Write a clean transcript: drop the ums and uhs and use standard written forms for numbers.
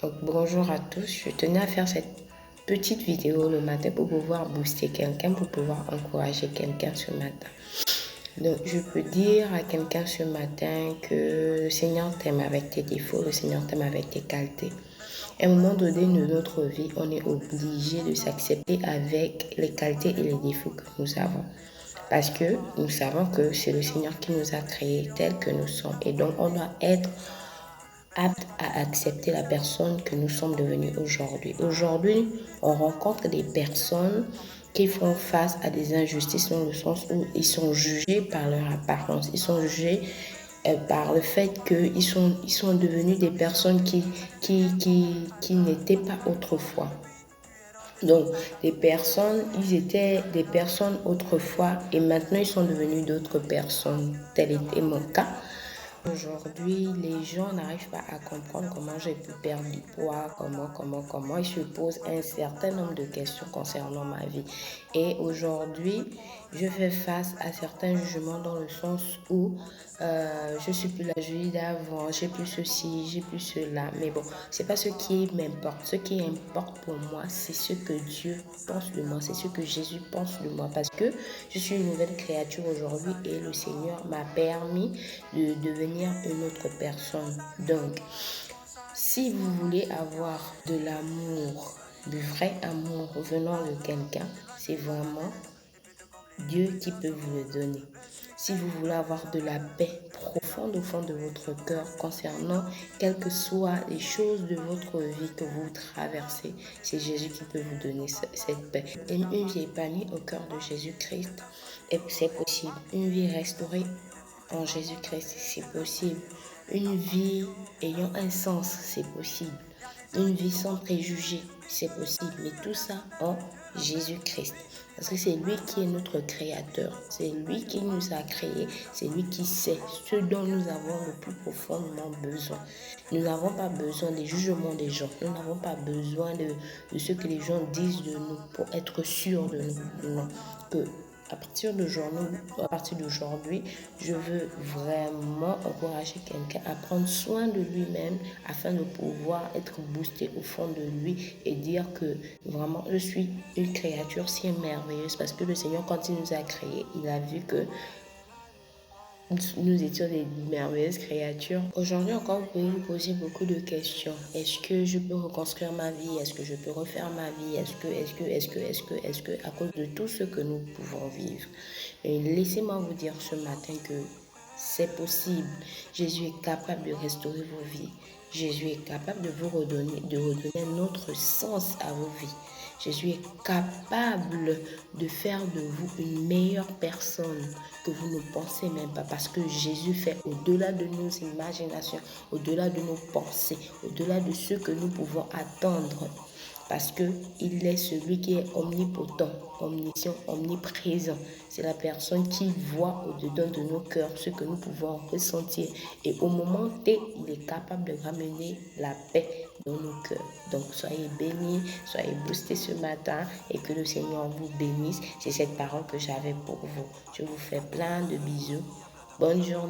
Donc, bonjour à tous, je tenais à faire cette petite vidéo le matin pour pouvoir booster quelqu'un, pour pouvoir encourager quelqu'un ce matin. Donc, je peux dire à quelqu'un ce matin que le Seigneur t'aime avec tes défauts, le Seigneur t'aime avec tes qualités. À un moment donné de notre vie, on est obligé de s'accepter avec les qualités et les défauts que nous avons. Parce que nous savons que c'est le Seigneur qui nous a créés tels que nous sommes. Et donc, on doit être apte à accepter la personne que nous sommes devenus aujourd'hui. Aujourd'hui, on rencontre des personnes qui font face à des injustices dans le sens où ils sont jugés par leur apparence, ils sont jugés par le fait qu'ils sont devenus des personnes qui n'étaient pas autrefois. Donc, ils étaient des personnes autrefois et maintenant ils sont devenus d'autres personnes. Tel était mon cas. Aujourd'hui, les gens n'arrivent pas à comprendre comment j'ai pu perdre du poids, comment. Ils se posent un certain nombre de questions concernant ma vie. Et aujourd'hui, je fais face à certains jugements dans le sens où je suis plus la Julie d'avant, j'ai plus ceci, j'ai plus cela. Mais bon, c'est pas ce qui m'importe. Ce qui importe pour moi, c'est ce que Dieu pense de moi, c'est ce que Jésus pense de moi. Parce que je suis une nouvelle créature aujourd'hui et le Seigneur m'a permis de devenir une autre personne. Donc, si vous voulez avoir de l'amour, du vrai amour venant de quelqu'un, c'est vraiment Dieu qui peut vous le donner. Si vous voulez avoir de la paix profonde au fond de votre cœur concernant quelles que soient les choses de votre vie que vous traversez, c'est Jésus qui peut vous donner cette paix. Une vie épanouie au cœur de Jésus-Christ, c'est possible. Une vie restaurée en Jésus-Christ, c'est possible. Une vie ayant un sens, c'est possible. Une vie sans préjugés, c'est possible. Mais tout ça en Jésus-Christ. Parce que c'est lui qui est notre créateur. C'est lui qui nous a créés. C'est lui qui sait ce dont nous avons le plus profondément besoin. Nous n'avons pas besoin des jugements des gens. Nous n'avons pas besoin de ce que les gens disent de nous pour être sûrs de nous. Non. Que à partir d'aujourd'hui, je veux vraiment encourager quelqu'un à prendre soin de lui-même afin de pouvoir être boosté au fond de lui et dire que vraiment je suis une créature si merveilleuse parce que le Seigneur, quand il nous a créés, il a vu que nous étions des merveilleuses créatures. Aujourd'hui encore, vous pouvez vous poser beaucoup de questions. Est-ce que je peux reconstruire ma vie? Est-ce que je peux refaire ma vie? Est-ce que, à cause de tout ce que nous pouvons vivre? Et laissez-moi vous dire ce matin que c'est possible. Jésus est capable de restaurer vos vies. Jésus est capable de redonner un autre sens à vos vies. Jésus est capable de faire de vous une meilleure personne que vous ne pensez même pas. Parce que Jésus fait au-delà de nos imaginations, au-delà de nos pensées, au-delà de ce que nous pouvons attendre. Parce qu'il est celui qui est omnipotent, omniscient, omniprésent. C'est la personne qui voit au-dedans de nos cœurs ce que nous pouvons ressentir. Et au moment T, il est capable de ramener la paix dans nos cœurs. Donc, soyez bénis, soyez boostés ce matin et que le Seigneur vous bénisse. C'est cette parole que j'avais pour vous. Je vous fais plein de bisous. Bonne journée.